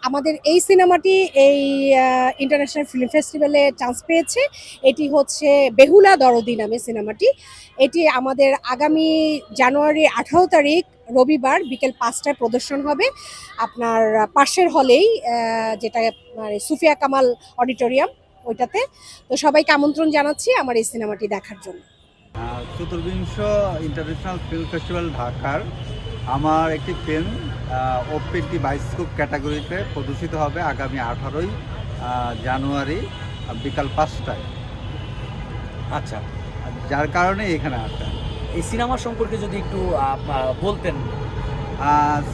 আমাদের এই সিনেমাটি এই ইন্টারন্যাশনাল ফিল্ম ফেস্টিভ্যালে চান্স পেয়েছে। এটি হচ্ছে বেহুলা দরদি নামে সিনেমাটি। এটি আমাদের আগামী জানুয়ারি 18 তারিখ রবিবার বিকেল 5টায় প্রদর্শন হবে আপনার পাশের হলেই, যেটা মানে সুফিয়া কামাল অডিটোরিয়াম ওইটাতে। তো সবাইকে আমন্ত্রণ জানাচ্ছি আমার এই সিনেমাটি দেখার জন্য। চতুর্বিংশ ইন্টারন্যাশনাল ফিল্ম ফেস্টিভ্যাল ঢাকার আমার একটি ফিল্ম ওপিটি বায়োস্কোপ ক্যাটাগরিতে প্রদর্শিত হবে আগামী 18ই জানুয়ারি বিকাল 5টায়। আচ্ছা, যার কারণে এখানে আসা। এই সিনেমা সম্পর্কে যদি একটু বলতেন।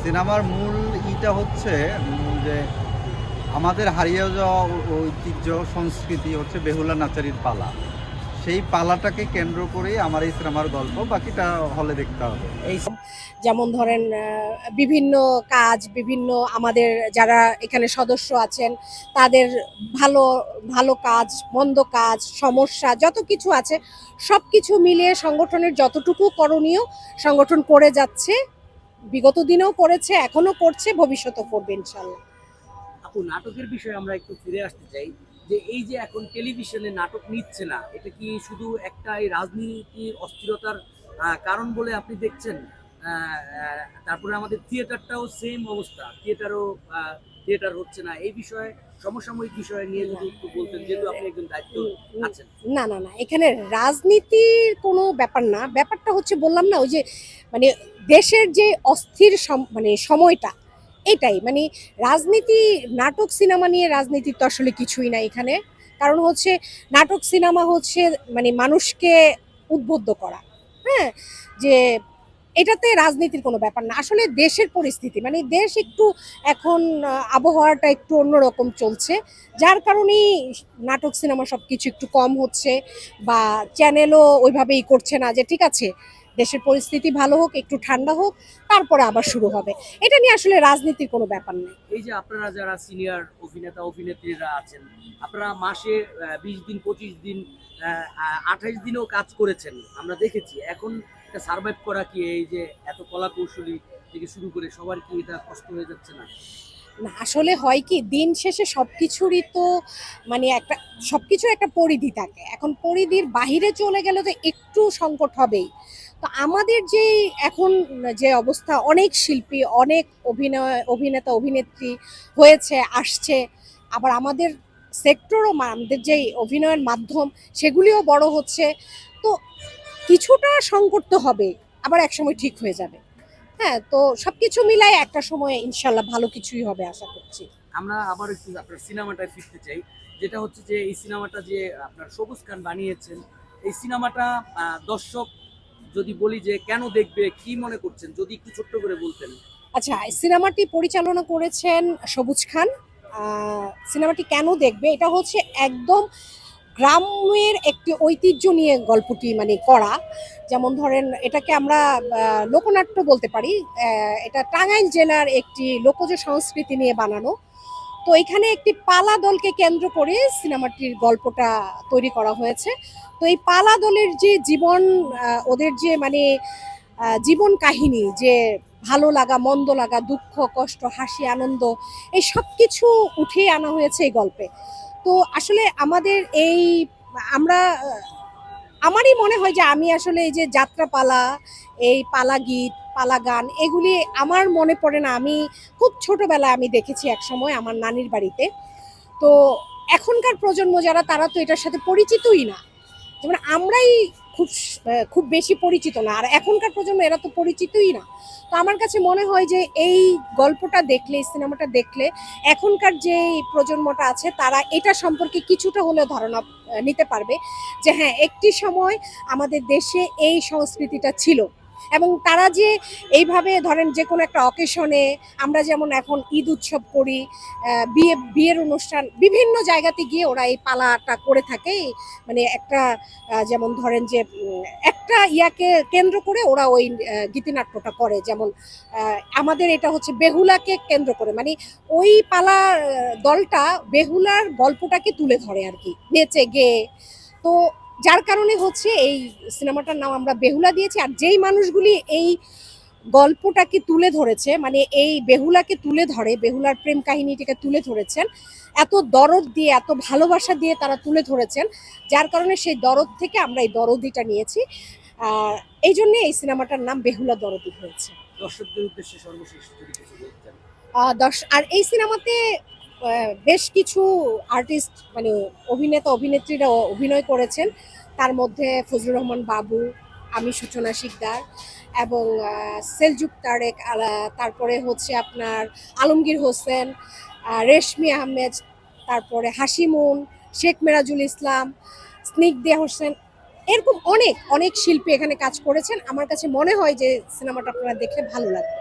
সিনেমার মূল ইটা হচ্ছে যে আমাদের হারিয়ে যাওয়া ঐতিহ্য সংস্কৃতি হচ্ছে বেহুলা নাচারির পালা। সেই পালাটাকে কেন্দ্র করেই আমার এই সিনেমার গল্প, বাকিটা হলে দেখতে হবে। এই যেমন ধরেন বিভিন্ন কাজ, বিভিন্ন আমাদের যারা এখানে সদস্য আছেন তাদের ভালো ভালো কাজ, মন্দ কাজ, সমস্যা যত কিছু আছে সব কিছু মিলিয়ে সংগঠনের যতটুকু করণীয় সংগঠন করে যাচ্ছে। বিগত দিনেও করেছে, এখনো করছে, ভবিষ্যতেও করবে ইনশাল্লাহ। আপু, নাটকের বিষয়ে আমরা একটু ফিরে আসতে চাই যে এই যে এখন টেলিভিশনে নাটক নিচ্ছে না, এটা কি শুধু একটা এই রাজনীতির অস্থিরতার কারণ বলে আপনি দেখছেন? তারপরে আমাদের থিয়েটারটাও সেম অবস্থা, থিয়েটার হচ্ছে না। এই বিষয়ে সমসাময়িক বিষয় নিয়ে যদি একটু বলতেন, যেহেতু আপনি একজন দায়িত্ব আছেন। না না না, এখানে রাজনীতির কোনো ব্যাপার না। ব্যাপারটা হচ্ছে বললাম না, ওই যে মানে দেশের যে অস্থির মানে সময়টা, এটাই মানে রাজনীতি। নাটক সিনেমা নিয়ে রাজনীতি তো আসলে কিছুই না এখানে। কারণ হচ্ছে নাটক সিনেমা হচ্ছে মানে মানুষকে উদ্বুদ্ধ করা। হ্যাঁ, যে এটাতে রাজনীতির কোনো ব্যাপার না। আসলে দেশের পরিস্থিতি মানে দেশ একটু এখন আবহাওয়াটা একটু অন্যরকম চলছে, যার কারণেই নাটক সিনেমা সব কিছু একটু কম হচ্ছে, বা চ্যানেলও ওইভাবেই করছে না যে ঠিক আছে দেশের পরিস্থিতি ভালো হোক, একটু ঠান্ডা হোক, তারপরে আবার শুরু হবে। এটা নিয়ে আসলে রাজনীতির কোনো ব্যাপার নেই। এই যে আপনারা যারা সিনিয়র অভিনেতা অভিনেত্রীরা আছেন, আপনারা মাসে 20 দিন, 25 দিন, 28 দিনও কাজ করেছেন, আমরা দেখেছি। এখন এটা সার্ভাইভ করা কি, এই যে এত কলা কৌশলী থেকে শুরু করে সবার কি এটা কষ্ট হয়ে যাচ্ছে না? না, আসলে হয় কি, দিন শেষে সবকিছুরই তো মানে একটা সবকিছুর একটা পরিধি থাকে। এখন পরিধির বাহিরে চলে গেলে তো একটু সংকট হবেই। তো আমাদের যে এখন যে অবস্থা, অনেক শিল্পী, অনেক অভিনেতা অভিনেত্রী হয়েছে, আসছে, আবার আমাদের সেক্টরও আমাদের যে অভিনয়ের মাধ্যম সেগুলিও বড় হচ্ছে। তো কিছুটা সংকট তো হবে, আবার একসময় ঠিক হয়ে যাবে। হ্যাঁ, তো সবকিছু মিলাই একটা সময় ইনশাল্লাহ ভালো কিছুই হবে আশা করছি। আমরা আবার একটু আপনার সিনেমাটায় ফিরতে চাই, যেটা হচ্ছে যে এই সিনেমাটা যে আপনার সবুজ খান বানিয়েছেন, এই সিনেমাটা দর্শক যদি বলি যে কেন দেখবে, কি মনে করছেন, যদি একটু ছোট্ট করে বলতেন। আচ্ছা, সিনেমাটি পরিচালনা করেছেন সবুজ খান। সিনেমাটি কেন দেখবে, এটা হচ্ছে একদম গ্রামের একটি ঐতিহ্য নিয়ে গল্পটি মানে করা। যেমন ধরেন এটাকে আমরা লোকনাট্য বলতে পারি। এটা টাঙ্গাইল জেলার একটি লোকজ সংস্কৃতি নিয়ে বানানো। তো এখানে একটি পালা দলকে কেন্দ্র করে সিনেমাটির গল্পটা তৈরি করা হয়েছে। তো এই পালা দলের যে জীবন, ওদের যে মানে জীবন কাহিনী, যে ভালো লাগা, মন্দ লাগা, দুঃখ কষ্ট, হাসি আনন্দ, এই সব কিছু উঠিয়ে আনা হয়েছে এই গল্পে। তো আসলে আমাদের এই আমরা আমারই মনে হয় যে আমি আসলে এই যে যাত্রাপালা, এই পালা গীত, পালা গান, এগুলি আমার মনে পড়ে না। আমি খুব ছোটবেলায় আমি দেখেছি এক সময় আমার নানির বাড়িতে। তো এখনকার প্রজন্ম যারা, তারা তো এটার সাথে পরিচিতই না। যেমন আমরাই খুব বেশি পরিচিত না, আর এখনকার প্রজন্ম এরা তো পরিচিতই না। তো আমার কাছে মনে হয় যে এই গল্পটা দেখলে, এই সিনেমাটা দেখলে এখনকার যে প্রজন্মটা আছে তারা এটা সম্পর্কে কিছুটা হলেও ধারণা নিতে পারবে যে হ্যাঁ, একটি সময় আমাদের দেশে এই সংস্কৃতিটা ছিল। এবং তারা যে এইভাবে ধরেন যে কোনো একটা অকেশনে, আমরা যেমন এখন ঈদ উৎসব করি, বিয়ের অনুষ্ঠান, বিভিন্ন জায়গাতে গিয়ে ওরা এই পালাটা করে থাকে। মানে একটা যেমন ধরেন যে একটা ইয়াকে কেন্দ্র করে ওরা ওই গীতিনাট্যটা করে। যেমন আমাদের এটা হচ্ছে বেহুলাকে কেন্দ্র করে, মানে ওই পালা দলটা বেহুলার গল্পটাকে তুলে ধরে আর কি, নেচে গেয়ে। তো যার কারণে হচ্ছে এই সিনেমাটার নাম আমরা বেহুলা দিয়েছি। আর যেই মানুষগুলি এই গল্পটাকে তুলে ধরেছে, মানে এই বেহুলাকে তুলে ধরে, বেহুলার প্রেম কাহিনীটাকে তুলে ধরেছেন এত দরদ দিয়ে, এত ভালোবাসা দিয়ে তারা তুলে ধরেছেন, যার কারণে সেই দরদ থেকে আমরা এই দরদিটা নিয়েছি। আর এই জন্যে এই সিনেমাটার নাম বেহুলা দরদি হয়েছে। দর্শকদের উদ্দেশ্যে সর্বশেষ যদি কিছু বলতে চান। আর এই সিনেমাতে বেশ কিছু আর্টিস্ট মানে অভিনেতা অভিনেত্রীরা অভিনয় করেছেন, তার মধ্যে ফজলুর রহমান বাবু, আমি সূচনা শিকদার এবং সেলজুক তারেক, তারপরে হচ্ছে আপনার আলমগীর হোসেন, রেশমি আহমেদ, তারপরে হাসিমুন, শেখ মেরাজুল ইসলাম, স্নিগ্ধা হোসেন, এরকম অনেক অনেক শিল্পী এখানে কাজ করেছেন। আমার কাছে মনে হয় যে সিনেমাটা আপনারা দেখলে ভালো লাগবে।